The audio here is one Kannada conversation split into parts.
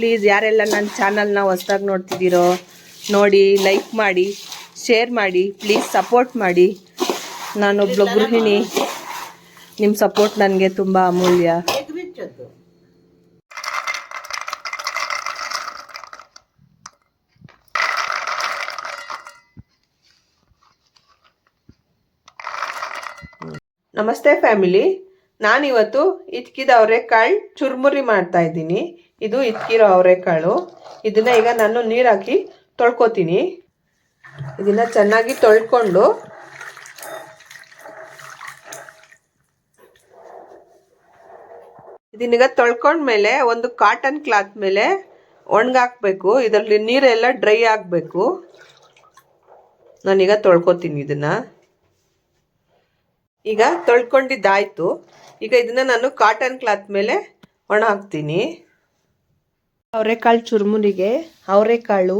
ಪ್ಲೀಸ್ ಯಾರೆಲ್ಲ ನನ್ನ ಚಾನಲ್ನ ಹೊಸ್ದಾಗಿ ನೋಡ್ತಿದ್ದೀರೋ ನೋಡಿ, ಲೈಕ್ ಮಾಡಿ, ಶೇರ್ ಮಾಡಿ, ಪ್ಲೀಸ್ ಸಪೋರ್ಟ್ ಮಾಡಿ. ನಾನೊಬ್ಳು ಗೃಹಿಣಿ, ನಿಮ್ಮ ಸಪೋರ್ಟ್ ನನಗೆ ತುಂಬ ಅಮೂಲ್ಯ. ನಮಸ್ತೆ ಫ್ಯಾಮಿಲಿ. ನಾನಿವತ್ತು ಇಟ್ಕಿದ ಅವರೆಕಾಳು ಚುರುಮುರಿ ಮಾಡ್ತಾ ಇದ್ದೀನಿ. ಇದು ಇಟ್ಕಿರೋ ಅವರೆಕಾಳು. ಇದನ್ನ ಈಗ ನಾನು ನೀರು ಹಾಕಿ ತೊಳ್ಕೊತೀನಿ. ಇದನ್ನ ಚೆನ್ನಾಗಿ ತೊಳ್ಕೊಂಡು ಇದನ್ನೀಗ ತೊಳ್ಕೊಂಡ್ಮೇಲೆ ಒಂದು ಕಾಟನ್ ಕ್ಲಾತ್ ಮೇಲೆ ಒಣಗಾಕ್ಬೇಕು. ಇದರಲ್ಲಿ ನೀರೆಲ್ಲ ಡ್ರೈ ಆಗಬೇಕು. ನಾನೀಗ ತೊಳ್ಕೊತೀನಿ ಇದನ್ನ. ಈಗ ತೊಳ್ಕೊಂಡಿದ್ದಾಯ್ತು. ಈಗ ಇದನ್ನ ನಾನು ಕಾಟನ್ ಕ್ಲಾತ್ ಮೇಲೆ ಒಣ ಹಾಕ್ತೀನಿ. ಅವರೆಕಾಳು ಚುರುಮುರಿಗೆ ಅವರೆಕಾಳು,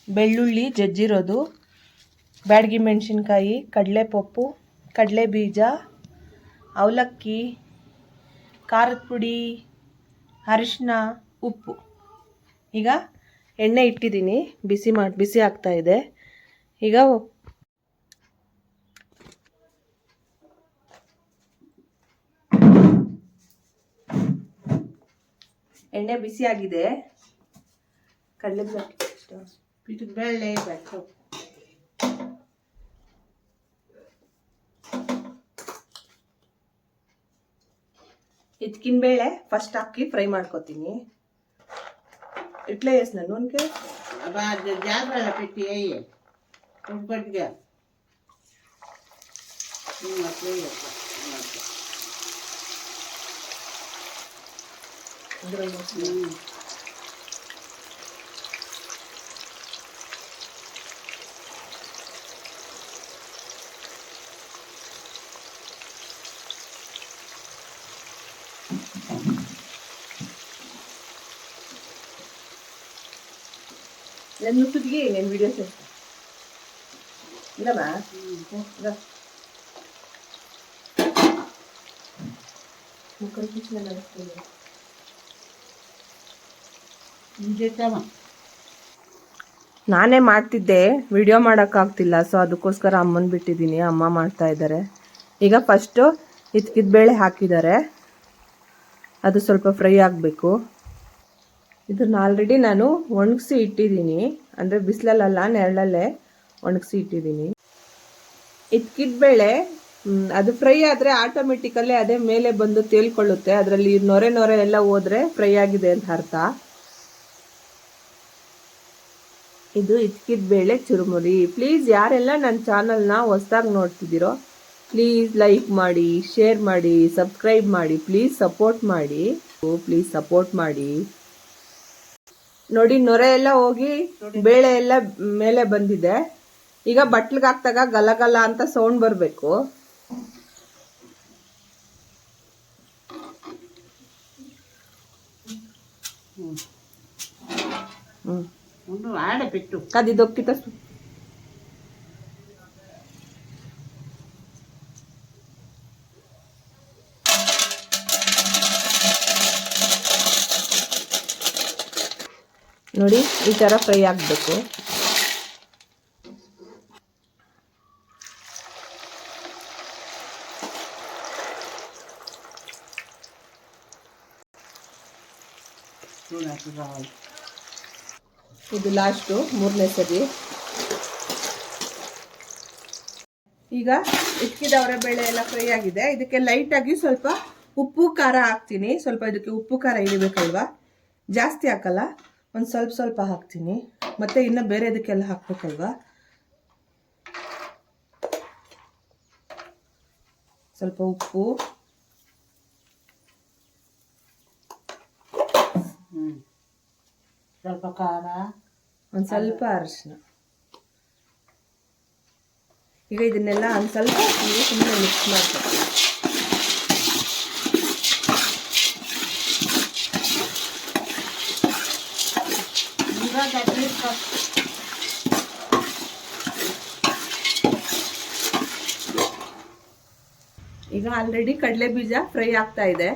ಬೆಳ್ಳುಳ್ಳಿ ಜಜ್ಜಿರೋದು, ಬ್ಯಾಡಗಿ ಮೆಣಸಿನ್ಕಾಯಿ, ಕಡಲೆಪಪ್ಪು, ಕಡಲೆ ಬೀಜ, ಅವಲಕ್ಕಿ, ಖಾರದ ಪುಡಿ, ಅರಿಶಿನ, ಉಪ್ಪು. ಈಗ ಎಣ್ಣೆ ಇಟ್ಟಿದ್ದೀನಿ, ಬಿಸಿ ಆಗ್ತಾ ಇದೆ. ಈಗ ಎಣ್ಣೆ ಬಿಸಿ ಆಗಿದೆ. ಕಡಲೆಬೇಳೆ ಇದ್ಕಿನ ಬೇಳೆ ಫಸ್ಟ್ ಹಾಕಿ ಫ್ರೈ ಮಾಡ್ಕೋತೀನಿ. ಇಟ್ಲೆ ಎಸ್ ನಾನು ಉನ್ಕೆ ಜಾಗರಣ ಪೆಟ್ಟಿ ಉಟ್ಪಟ್ಟಿಗೆ నేను యూట్యూబ్కి నేను వీడియోస్ చేస్తాను. ఇదమ్మా ముక్కలు చూసిన నడుస్తుంది. ನಾನೇ ಮಾಡ್ತಿದ್ದೆ, ವಿಡಿಯೋ ಮಾಡೋಕ್ಕಾಗ್ತಿಲ್ಲ. ಸೊ ಅದಕ್ಕೋಸ್ಕರ ಅಮ್ಮನ ಬಿಟ್ಟಿದ್ದೀನಿ. ಅಮ್ಮ ಮಾಡ್ತಾ ಇದ್ದಾರೆ. ಈಗ ಫಸ್ಟು ಇದ್ಕಿದ ಬೇಳೆ ಹಾಕಿದ್ದಾರೆ. ಅದು ಸ್ವಲ್ಪ ಫ್ರೈ ಆಗಬೇಕು. ಇದನ್ನ ಆಲ್ರೆಡಿ ನಾನು ಒಣಗಿಸಿ ಇಟ್ಟಿದ್ದೀನಿ. ಅಂದರೆ ಬಿಸಿಲಲ್ಲ, ನೆರಳಲ್ಲೇ ಒಣಗಿಸಿ ಇಟ್ಟಿದ್ದೀನಿ. ಇದ್ಕಿದ ಬೇಳೆ ಅದು ಫ್ರೈ ಆದರೆ ಆಟೋಮೆಟಿಕಲ್ಲೇ ಅದೇ ಮೇಲೆ ಬಂದು ತೇಲ್ಕೊಳ್ಳುತ್ತೆ. ಅದರಲ್ಲಿ ನೊರೆ ಎಲ್ಲ ಹೋದರೆ ಫ್ರೈ ಆಗಿದೆ ಅಂತ ಅರ್ಥ. ಇದು ಇದ್ಕಿದ ಬೇಳೆ ಚುರುಮುರಿ. ಪ್ಲೀಸ್ ಯಾರೆಲ್ಲ ನನ್ನ ಚಾನಲ್ನ ಹೊಸ್ದಾಗಿ ನೋಡ್ತಿದ್ದೀರೋ ಪ್ಲೀಸ್ ಲೈಕ್ ಮಾಡಿ, ಶೇರ್ ಮಾಡಿ, ಸಬ್ಸ್ಕ್ರೈಬ್ ಮಾಡಿ, ಪ್ಲೀಸ್ ಸಪೋರ್ಟ್ ಮಾಡಿ. ನೋಡಿ, ನೊರೆ ಎಲ್ಲ ಹೋಗಿ ಬೇಳೆ ಎಲ್ಲ ಮೇಲೆ ಬಂದಿದೆ. ಈಗ ಬಟ್ಲಿಗೆ ಹಾಕ್ದಾಗ ಗಲ ಅಂತ ಸೌಂಡ್ ಬರಬೇಕು. ಕದಿದೊಕ್ಕಿತ ನೋಡಿ, ಈ ತರ ಫ್ರೈ ಆಗಬೇಕು. ಇದು ಲಾಸ್ಟು, 3ನೇ ಸರಿ. ಈಗ ಇಟ್ಕಿದವರೆ ಬೇಳೆ ಎಲ್ಲ ಫ್ರೈ ಆಗಿದೆ. ಇದಕ್ಕೆ ಲೈಟಾಗಿ ಸ್ವಲ್ಪ ಉಪ್ಪು ಖಾರ ಹಾಕ್ತೀನಿ. ಸ್ವಲ್ಪ ಇದಕ್ಕೆ ಉಪ್ಪು ಖಾರ ಇಳಿಬೇಕಲ್ವಾ, ಜಾಸ್ತಿ ಹಾಕಲ್ಲ, ಒಂದು ಸ್ವಲ್ಪ ಹಾಕ್ತೀನಿ. ಮತ್ತೆ ಇನ್ನು ಬೇರೆ ಇದಕ್ಕೆಲ್ಲ ಹಾಕ್ಬೇಕಲ್ವಾ, ಸ್ವಲ್ಪ ಉಪ್ಪು, ಸ್ವಲ್ಪ ಖಾರ, ಒಂದು ಸ್ವಲ್ಪ ಅರಿಶಿನ. ಈಗ ಇದನ್ನೆಲ್ಲ ಒಂದು ಸ್ವಲ್ಪ ಸುಮ್ಮನೆ ಮಿಕ್ಸ್ ಮಾಡ್ತೀನಿ. ಈಗ ಆಲ್ರೆಡಿ ಕಡಲೆ ಬೀಜ ಫ್ರೈ ಆಗ್ತಾ ಇದೆ.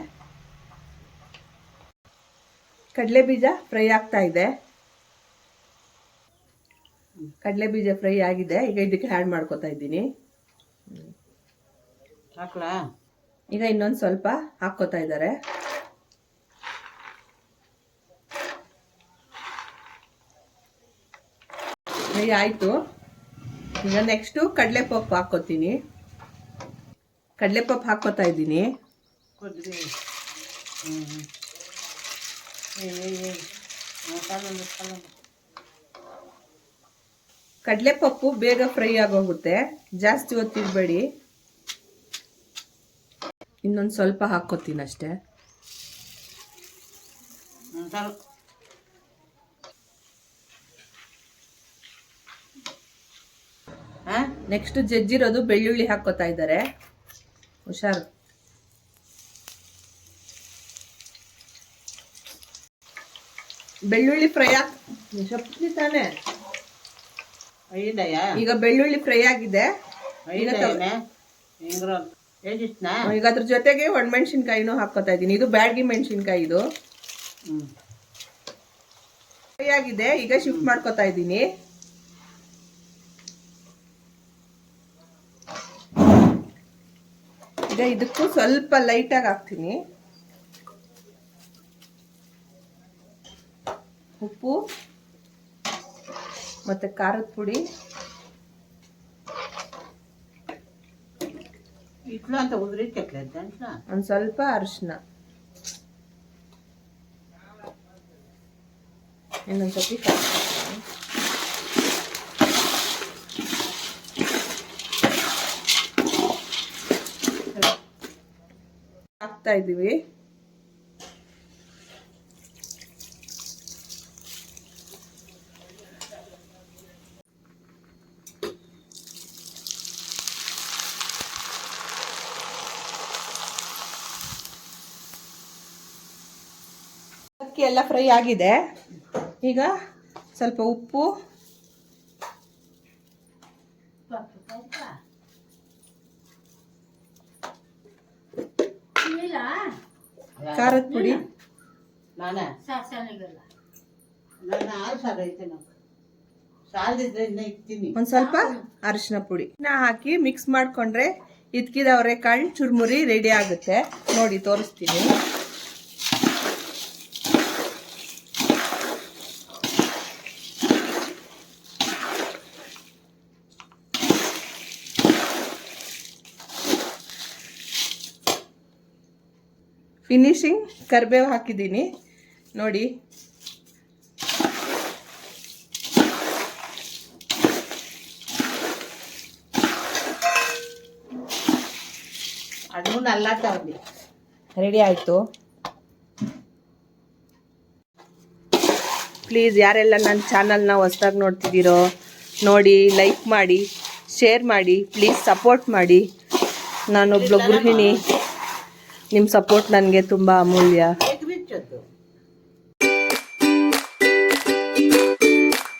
ಕಡಲೆ ಬೀಜ ಫ್ರೈ ಆಗ್ತಾ ಇದೆ. ಕಡಲೆ ಬೀಜ ಫ್ರೈ ಆಗಿದೆ. ಈಗ ಇದಕ್ಕೆ ಆ್ಯಡ್ ಮಾಡ್ಕೊತಾ ಇದ್ದೀನಿ. ಈಗ ಇನ್ನೊಂದು ಸ್ವಲ್ಪ ಹಾಕ್ಕೋತಾ ಇದ್ದಾರೆ. ಫ್ರೈ ಆಯಿತು. ಈಗ ನೆಕ್ಸ್ಟು ಕಡಲೆಪಪ್ಪು ಹಾಕ್ಕೋತೀನಿ. ಕಡಲೆಪಪ್ಪು ಹಾಕ್ಕೋತಾ ಇದ್ದೀನಿ. ಕಡಲೆಪಪ್ಪು ಬೇಗ ಫ್ರೈ ಆಗೋಗುತ್ತೆ, ಜಾಸ್ತಿ ಹೊತ್ತಿಡಬೇಡಿ. ಇನ್ನೊಂದು ಸ್ವಲ್ಪ ಹಾಕ್ಕೋತೀನಿ ಅಷ್ಟೇ. ನೆಕ್ಸ್ಟ್ ಜಜ್ಜಿರೋದು ಬೆಳ್ಳುಳ್ಳಿ ಹಾಕ್ಕೋತಾ ಇದ್ದಾರೆ. ಹುಷಾರು. ಬೆಳ್ಳುಳ್ಳಿ ಫ್ರೈ ತಾನೆ. ಈಗ ಬೆಳ್ಳುಳ್ಳಿ ಫ್ರೈ ಆಗಿದೆ. ಈಗ ಅದ್ರ ಜೊತೆಗೆ ಒಣಮೆಣಸಿನ್ಕಾಯಿನೂ ಹಾಕ್ಕೋತಾ ಇದ್ದೀನಿ. ಇದು ಬ್ಯಾಡಗಿ ಮೆಣಸಿನ್ಕಾಯಿ. ಇದು ಫ್ರೈ ಆಗಿದೆ. ಈಗ ಶಿಫ್ಟ್ ಮಾಡ್ಕೋತಾ ಇದ್ದೀನಿ. ಈಗ ಇದಕ್ಕೂ ಸ್ವಲ್ಪ ಲೈಟಾಗಿ ಹಾಕ್ತೀನಿ. ಉಪ್ಪು ಮತ್ತೆ ಖಾರದ ಪುಡಿ, ಒಂದು ಸ್ವಲ್ಪ ಅರಿಶಿನ, ಇನ್ನೊಂದ್ಸತಿ ಹಾಕ್ತಾ ಇದೀವಿ. ಅಕ್ಕಿ ಎಲ್ಲ ಫ್ರೈ ಆಗಿದೆ. ಈಗ ಸ್ವಲ್ಪ ಉಪ್ಪು, ಖಾರದ ಪುಡಿ, ಒಂದ್ ಸ್ವಲ್ಪ ಅರಿಶಿನ ಪುಡಿ ಹಾಕಿ ಮಿಕ್ಸ್ ಮಾಡ್ಕೊಂಡ್ರೆ ಇದ್ಕಿದ ಅವರೆಕಾಳು ಚುರ್ಮುರಿ ರೆಡಿ ಆಗುತ್ತೆ. ನೋಡಿ ತೋರಿಸ್ತೀನಿ. ಫಿನಿಶಿಂಗ್ ಕರಿಬೇವು ಹಾಕಿದ್ದೀನಿ ನೋಡಿ. ಅದು ರೆಡಿ ಆಯಿತು. ಪ್ಲೀಸ್ ಯಾರೆಲ್ಲ ನನ್ನ ಚಾನಲ್ನ ಹೊಸ್ದಾಗಿ ನೋಡ್ತಿದ್ದೀರೋ ನೋಡಿ, ಲೈಕ್ ಮಾಡಿ, ಶೇರ್ ಮಾಡಿ, ಪ್ಲೀಸ್ ಸಪೋರ್ಟ್ ಮಾಡಿ. ನಾನೊಬ್ಳು ಗೃಹಿಣಿ, ನಿಮ್ಮ ಸಪೋರ್ಟ್ ನನಗೆ ತುಂಬ ಅಮೂಲ್ಯ.